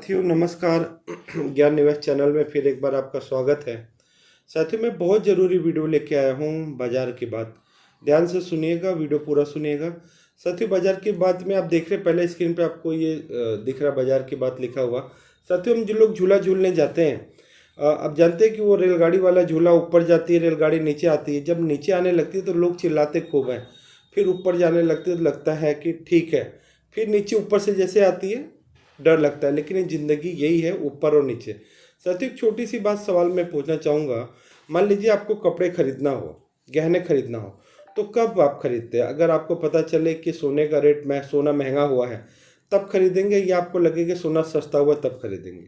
साथियों नमस्कार। ज्ञान निवेश चैनल में फिर एक बार आपका स्वागत है। साथियों मैं बहुत ज़रूरी वीडियो लेके आया हूँ बाजार की बात। ध्यान से सुनिएगा, वीडियो पूरा सुनिएगा। साथियों बाजार की बात में आप देख रहे पहले स्क्रीन पे आपको ये दिख रहा बाजार की बात लिखा हुआ। साथियों हम जो लोग झूला झूलने जाते हैं, अब जानते हैं कि वो रेलगाड़ी वाला झूला ऊपर जाती है, रेलगाड़ी नीचे आती है। जब नीचे आने लगती है तो लोग चिल्लाते खूब हैं, फिर ऊपर जाने लगते तो लगता है कि ठीक है, फिर नीचे ऊपर से जैसे आती है डर लगता है। लेकिन ये ज़िंदगी यही है, ऊपर और नीचे। साथियों एक छोटी सी बात सवाल मैं पूछना चाहूँगा। मान लीजिए आपको कपड़े खरीदना हो, गहने खरीदना हो, तो कब आप खरीदते हैं? अगर आपको पता चले कि सोने का रेट सोना महंगा हुआ है तब खरीदेंगे, या आपको लगे कि सोना सस्ता हुआ तब खरीदेंगे?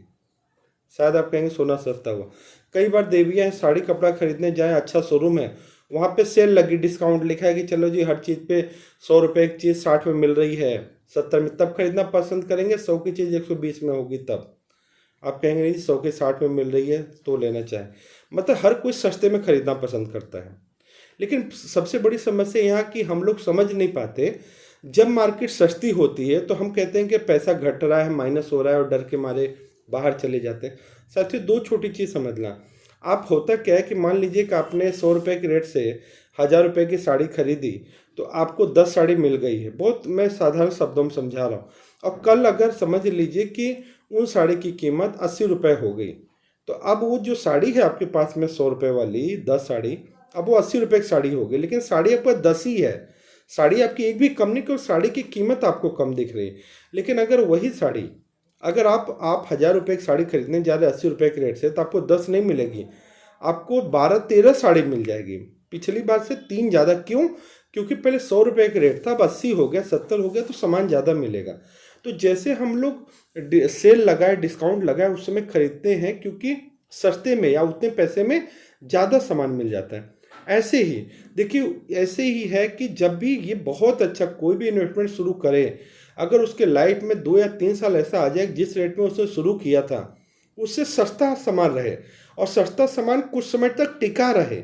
शायद आप कहेंगे सोना सस्ता हुआ। कई बार देवियाँ हैं, साड़ी कपड़ा खरीदने जाएँ, अच्छा शोरूम है, वहाँ पे सेल लगी, डिस्काउंट लिखा है कि चलो जी हर चीज़ पे 100 रुपये की चीज़ 60 में मिल रही है, 70 में, तब खरीदना पसंद करेंगे। 100 की चीज़ 120 में होगी तब आप कहेंगे नहीं, 100 के 60 में मिल रही है तो लेना चाहें। मतलब हर कोई सस्ते में खरीदना पसंद करता है। लेकिन सबसे बड़ी समस्या यहाँ की हम लोग समझ नहीं पाते। जब मार्केट सस्ती होती है तो हम कहते हैं कि पैसा घट रहा है, माइनस हो रहा है, और डर के मारे बाहर चले जाते हैं। साथियों दो छोटी चीज़ समझना। आप होता क्या है कि मान लीजिए कि आपने 100 रुपये के रेट से 1000 रुपये की साड़ी खरीदी, तो आपको 10 साड़ी मिल गई है। बहुत मैं साधारण शब्दों में समझा रहा हूँ। और कल अगर समझ लीजिए कि उन साड़ी की कीमत 80 रुपये हो गई, तो अब वो जो साड़ी है आपके पास में 100 रुपये वाली 10 साड़ी, अब वो 80 रुपये की साड़ी हो गई। लेकिन साड़ी आपका 10 ही है, साड़ी आपकी एक भी कम नहीं, क्योंकि साड़ी की कीमत आपको कम दिख रही है। लेकिन अगर वही साड़ी, अगर आप 1000 रुपये की साड़ी खरीदने जा रहे हैं 80 रुपये के रेट से, तो आपको 10 नहीं मिलेगी, आपको 12-13 साड़ी मिल जाएगी। पिछली बार से 3 ज़्यादा। क्यों? क्योंकि पहले 100 रुपये का रेट था, अब 80 हो गया, 70 हो गया, तो सामान ज़्यादा मिलेगा। तो जैसे हम लोग सेल लगाए, डिस्काउंट लगाए, उस समय खरीदते हैं क्योंकि सस्ते में या उतने पैसे में ज़्यादा सामान मिल जाता है। ऐसे ही देखिए, ऐसे ही है कि जब भी ये बहुत अच्छा कोई भी इन्वेस्टमेंट शुरू करे, अगर उसके लाइफ में 2 या 3 साल ऐसा आ जाए जिस रेट में उसने शुरू किया था उससे सस्ता सामान रहे, और सस्ता सामान कुछ समय तक टिका रहे।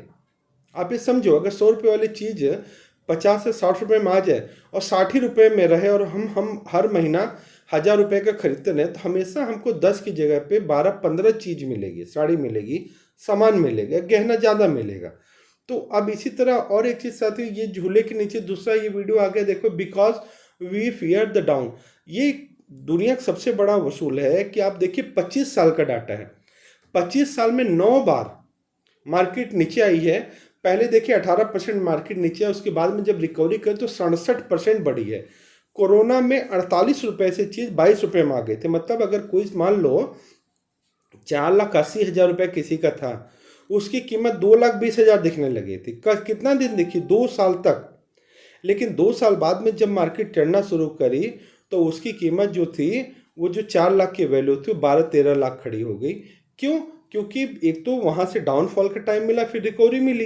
आप ये समझो, अगर 100 रुपये वाली चीज़ 50 से 60 रुपये में आ जाए और 60 ही रुपये में रहे, और हम हर महीना 1000 रुपये का खरीदते रहें, तो हमेशा हमको 10 की जगह पे 12-15 चीज़ मिलेगी, साड़ी मिलेगी, सामान मिलेगा, गहना ज़्यादा मिलेगा। तो अब इसी तरह और एक चीज़ साथ ही, ये झूले के नीचे दूसरा ये वीडियो आ गया, देखो, because we fear the down. ये दुनिया का सबसे बड़ा वसूल है कि आप देखिए 25 साल का डाटा है, 25 साल में 9 बार मार्केट नीचे आई है। पहले देखिए 18% मार्केट नीचे है, उसके बाद में जब रिकवरी कर तो 67% बढ़ी है। कोरोना में 48 रुपये से चीज़ 22 रुपये में आ गए थे। मतलब अगर कोई मान लो 4,80,000 रुपये किसी का था, उसकी कीमत 2,20,000 दिखने लगी थी। कितना दिन दिखी? 2 साल तक। लेकिन 2 साल बाद में जब मार्केट चढ़ना शुरू करी तो उसकी कीमत जो थी, वो जो 4 लाख की वैल्यू थी, वो 12-13 लाख खड़ी हो गई। क्यों? क्योंकि एक तो वहाँ से डाउनफॉल का टाइम मिला, फिर रिकवरी मिली,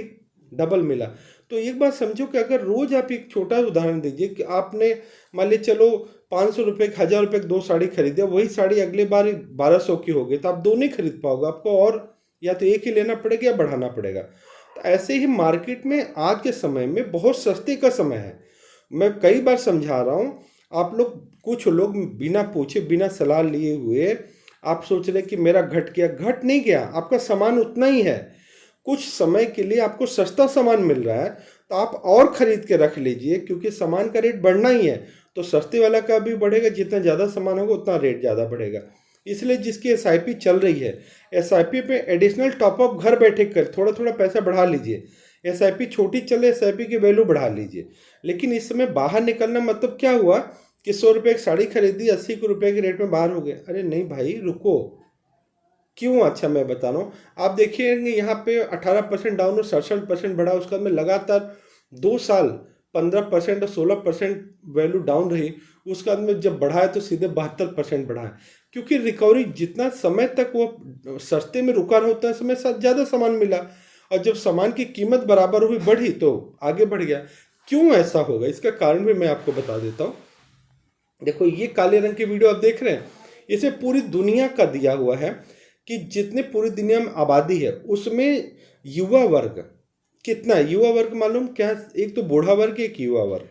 डबल मिला। तो एक बात समझो कि अगर रोज आप एक छोटा उदाहरण दीजिए कि आपने मान लीजिए चलो 500 रुपये की 1000 रुपये की 2 साड़ी खरीदे, वही साड़ी अगले बार 1200 की हो गई, तो आप दो नहीं खरीद पाओगे, आपको और या तो एक ही लेना पड़ेगा या बढ़ाना पड़ेगा। तो ऐसे ही मार्केट में आज के समय में बहुत सस्ते का समय है। मैं कई बार समझा रहा हूँ, आप लोग, कुछ लोग बिना पूछे बिना सलाह लिए हुए आप सोच रहे कि मेरा घट गया। घट नहीं गया, आपका सामान उतना ही है। कुछ समय के लिए आपको सस्ता सामान मिल रहा है तो आप और ख़रीद के रख लीजिए, क्योंकि सामान का रेट बढ़ना ही है, तो सस्ते वाला का भी बढ़ेगा। जितना ज़्यादा सामान होगा उतना रेट ज़्यादा बढ़ेगा। इसलिए जिसकी एसआईपी चल रही है, एसआईपी पे एडिशनल टॉपअप घर बैठे कर थोड़ा थोड़ा पैसा बढ़ा लीजिए। एसआईपी छोटी चले, एसआईपी की वैल्यू बढ़ा लीजिए। लेकिन इस समय बाहर निकलना मतलब क्या हुआ कि 100 रुपये की साड़ी खरीदी, 80 रुपये के रेट में बाहर हो गए। अरे नहीं भाई, रुको। क्यों? अच्छा मैं बता रहा हूँ। आप देखिएंगे यहाँ पे 18% डाउन और 67% बढ़ा, उसका में लगातार 2 साल 15% और 16% वैल्यू डाउन रही। उसका में जब बढ़ा है तो सीधे 72% बढ़ा है, क्योंकि रिकवरी जितना समय तक वो सस्ते में रुका रहा उतना समय साथ ज़्यादा सामान मिला, और जब सामान की कीमत बराबर हुई, बढ़ी, तो आगे बढ़ गया। क्यों ऐसा होगा? इसका कारण भी मैं आपको बता देता हूँ। देखो, ये काले रंग की वीडियो आप देख रहे हैं, इसे पूरी दुनिया का दिया हुआ है कि जितने पूरी दुनिया में आबादी है उसमें युवा वर्ग कितना है। युवा वर्ग मालूम क्या? एक तो बूढ़ा वर्ग, एक युवा वर्ग।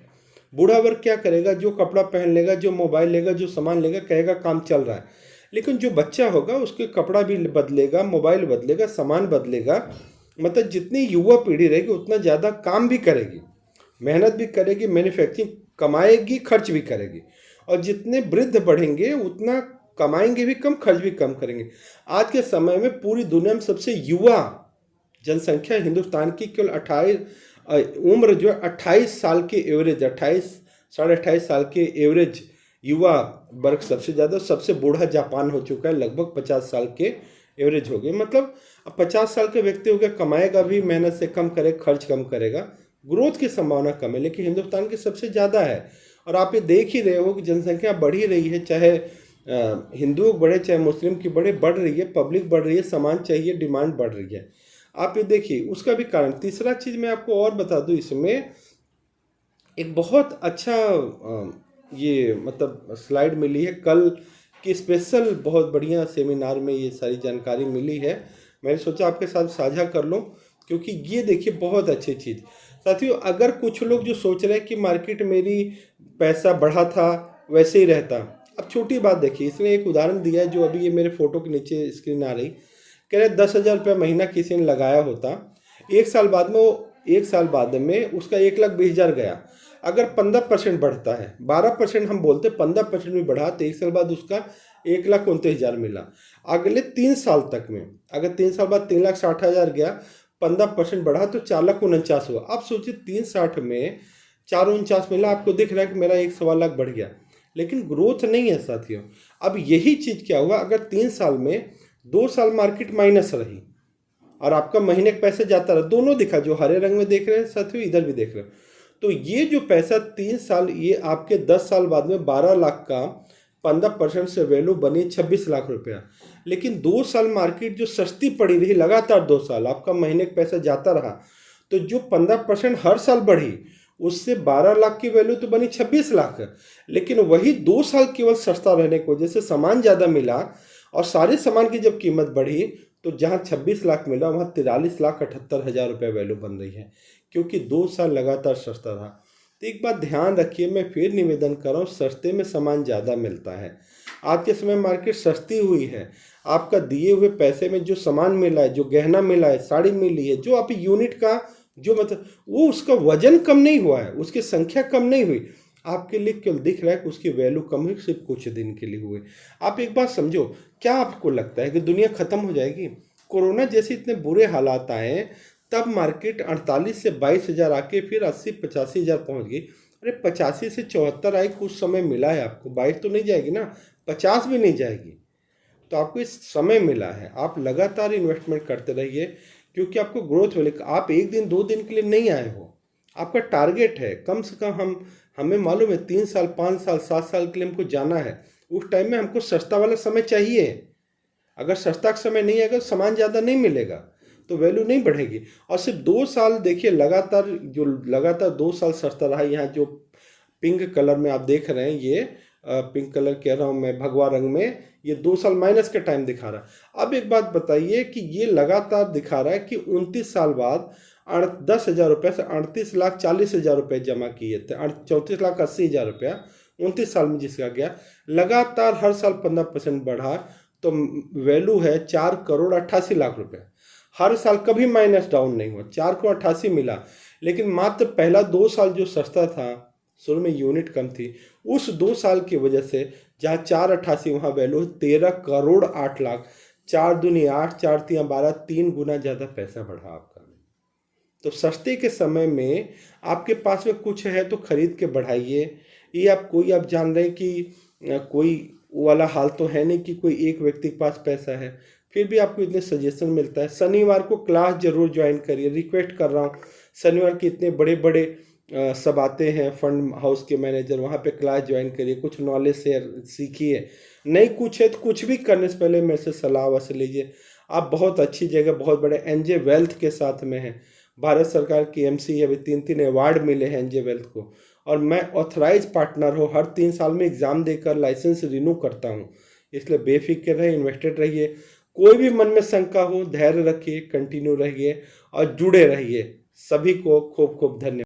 बूढ़ा वर्ग क्या करेगा? जो कपड़ा पहन लेगा, जो मोबाइल लेगा, जो सामान लेगा, कहेगा काम चल रहा है। लेकिन जो बच्चा होगा उसके कपड़ा भी बदलेगा, मोबाइल बदलेगा, सामान बदलेगा। मतलब जितनी युवा पीढ़ी रहेगी उतना ज़्यादा काम भी करेगी, मेहनत भी करेगी, मैन्युफैक्चरिंग कमाएगी, खर्च भी करेगी। और जितने वृद्ध बढ़ेंगे उतना कमाएंगे भी कम, खर्च भी कम करेंगे। आज के समय में पूरी दुनिया में सबसे युवा जनसंख्या हिंदुस्तान की केवल 28 उम्र जो है 28 साल के एवरेज, 28 साढ़े 28 साल के एवरेज युवा वर्ग सबसे ज़्यादा। सबसे बूढ़ा जापान हो चुका है, लगभग 50 साल के एवरेज हो गए। मतलब अब 50 साल के व्यक्ति हो गया, कमाएगा भी, मेहनत से कम करे, खर्च कम करेगा, ग्रोथ की संभावना कम है। लेकिन हिंदुस्तान की सबसे ज़्यादा है। और आप ये देख ही रहे हो कि जनसंख्या बढ़ ही रही है, चाहे हिंदू बढ़े चाहे मुस्लिम की बढ़े, बढ़ रही है, पब्लिक बढ़ रही है, सामान चाहिए, डिमांड बढ़ रही है। आप ये देखिए उसका भी कारण। तीसरा चीज़ मैं आपको और बता दूं, इसमें एक बहुत अच्छा ये मतलब स्लाइड मिली है कल की, स्पेशल बहुत बढ़िया सेमिनार में ये सारी जानकारी मिली है। मैंने सोचा आपके साथ साझा कर लूँ, क्योंकि ये देखिए बहुत अच्छी चीज़। साथियों, अगर कुछ लोग जो सोच रहे हैं कि मार्केट मेरी पैसा बढ़ा था वैसे ही रहता, अब छोटी बात देखिए, इसने एक उदाहरण दिया है जो अभी ये मेरे फोटो के नीचे स्क्रीन आ रही। कह रहे 10,000 रुपया महीना किसी ने लगाया होता, एक साल बाद में वो, एक साल बाद में उसका 1,20,000 गया। अगर 15% बढ़ता है, 12% हम बोलते, 15% भी बढ़ा तो एक साल बाद उसका 1,29,000 मिला। अगले 3 साल तक में अगर 3 साल बाद 3,60,000 गया, 15% बढ़ा तो 4,49,000 हुआ। अब सोचिए 3,60 में 4,49 मिला, आपको दिख रहा है कि मेरा 1,15,00,000 बढ़ गया, लेकिन ग्रोथ नहीं है साथियों। अब यही चीज़ क्या हुआ, अगर 3 साल में 2 साल मार्केट माइनस रही और आपका महीने का पैसा जाता रहा, दोनों दिखा, जो हरे रंग में देख रहे हैं साथियों, इधर भी देख रहे हो, तो ये जो पैसा 3 साल, ये आपके 10 साल बाद में 12 लाख का 15% से वैल्यू बनी 26 लाख रुपया। लेकिन 2 साल मार्केट जो सस्ती पड़ी रही, लगातार 2 साल आपका महीने का पैसा जाता रहा, तो जो 15% हर साल बढ़ी, उससे 12 लाख की वैल्यू तो बनी 26 लाख। लेकिन वही 2 साल केवल सस्ता रहने की वजह से सामान ज़्यादा मिला, और सारे सामान की जब कीमत बढ़ी तो जहाँ 26 लाख मिला वहाँ 43,78,000 रुपये वैल्यू बन रही है, क्योंकि 2 साल लगातार सस्ता रहा। तो एक बात ध्यान रखिए, मैं फिर निवेदन कर रहा हूँ, सस्ते में सामान ज़्यादा मिलता है। आज के समय मार्केट सस्ती हुई है, आपका दिए हुए पैसे में जो सामान मिला है, जो गहना मिला है, साड़ी मिली है, जो आप यूनिट का जो मतलब वो उसका वजन कम नहीं हुआ है, उसकी संख्या कम नहीं हुई, आपके लिए केवल दिख रहा है कि उसकी वैल्यू कम हुई, सिर्फ कुछ दिन के लिए हुए। आप एक बात समझो, क्या आपको लगता है कि दुनिया खत्म हो जाएगी? कोरोना जैसे इतने बुरे हालात आए, तब मार्केट 48 से 22,000 आके फिर 80-85,000 पहुंच गई। अरे 85 से 74 आई, कुछ समय मिला है आपको, 22 तो नहीं जाएगी ना, 50 भी नहीं जाएगी। तो आपको इस समय मिला है, आप लगातार इन्वेस्टमेंट करते रहिए, क्योंकि आपको ग्रोथ मिलेगा। आप एक दिन 2 दिन के लिए नहीं आए हो, आपका टारगेट है कम से कम। हमें मालूम है 3 साल 5 साल 7 साल के लिए हमको जाना है, उस टाइम में हमको सस्ता वाला समय चाहिए। अगर सस्ता का समय नहीं आएगा, सामान ज़्यादा नहीं मिलेगा, तो वैल्यू नहीं बढ़ेगी। और सिर्फ 2 साल देखिए लगातार, जो लगातार 2 साल सस्ता रहा। यहाँ जो पिंक कलर में आप देख रहे हैं, ये पिंक कलर कह रहा हूँ मैं, भगवा रंग में, ये 2 साल माइनस का टाइम दिखा रहा है। अब एक बात बताइए कि ये लगातार दिखा रहा है कि 29 साल बाद 10,000 रुपये से 38,40,000 रुपये जमा किए थे, 34,80,000 रुपया 29 साल में जिसका गया। लगातार हर साल 15% बढ़ा, तो वैल्यू है 4,88,00,000 रुपये। हर साल कभी माइनस डाउन नहीं हुआ, 4,88 मिला। लेकिन मात्र पहला 2 साल जो सस्ता था, शुरू में यूनिट कम थी, उस 2 साल की वजह से जहाँ 4,88 वहाँ वैल्यू 13,08,00,000। 4 दूनी 8, 4 तियाँ 12, 3 गुना ज़्यादा पैसा बढ़ा आपका। तो सस्ते के समय में आपके पास में कुछ है तो खरीद के बढ़ाइए। ये आप जान रहे हैं कि कोई वो वाला हाल तो है नहीं कि कोई एक व्यक्ति के पास पैसा है, फिर भी आपको इतने सजेशन मिलता है। शनिवार को क्लास जरूर ज्वाइन करिए, रिक्वेस्ट कर रहा हूँ। शनिवार के इतने बड़े बड़े सब आते हैं फंड हाउस के मैनेजर, वहाँ पे क्लास ज्वाइन करिए, कुछ नॉलेज शेयर सीखिए। नहीं कुछ है तो कुछ भी करने से पहले मेरे से सलाह वैसे लीजिए। आप बहुत अच्छी जगह, बहुत बड़े एनजे वेल्थ के साथ में हैं, भारत सरकार की एमसी अभी 3 अवार्ड मिले हैं एनजे वेल्थ को, और मैं ऑथराइज पार्टनर हूँ, हर 3 साल में एग्ज़ाम देकर लाइसेंस रिन्यू करता हूँ। इसलिए बेफिक्र रहे, इन्वेस्टेड रहिए। कोई भी मन में शंका हो, धैर्य रखिए, कंटिन्यू रहिए और जुड़े रहिए। सभी को खूब खूब धन्यवाद।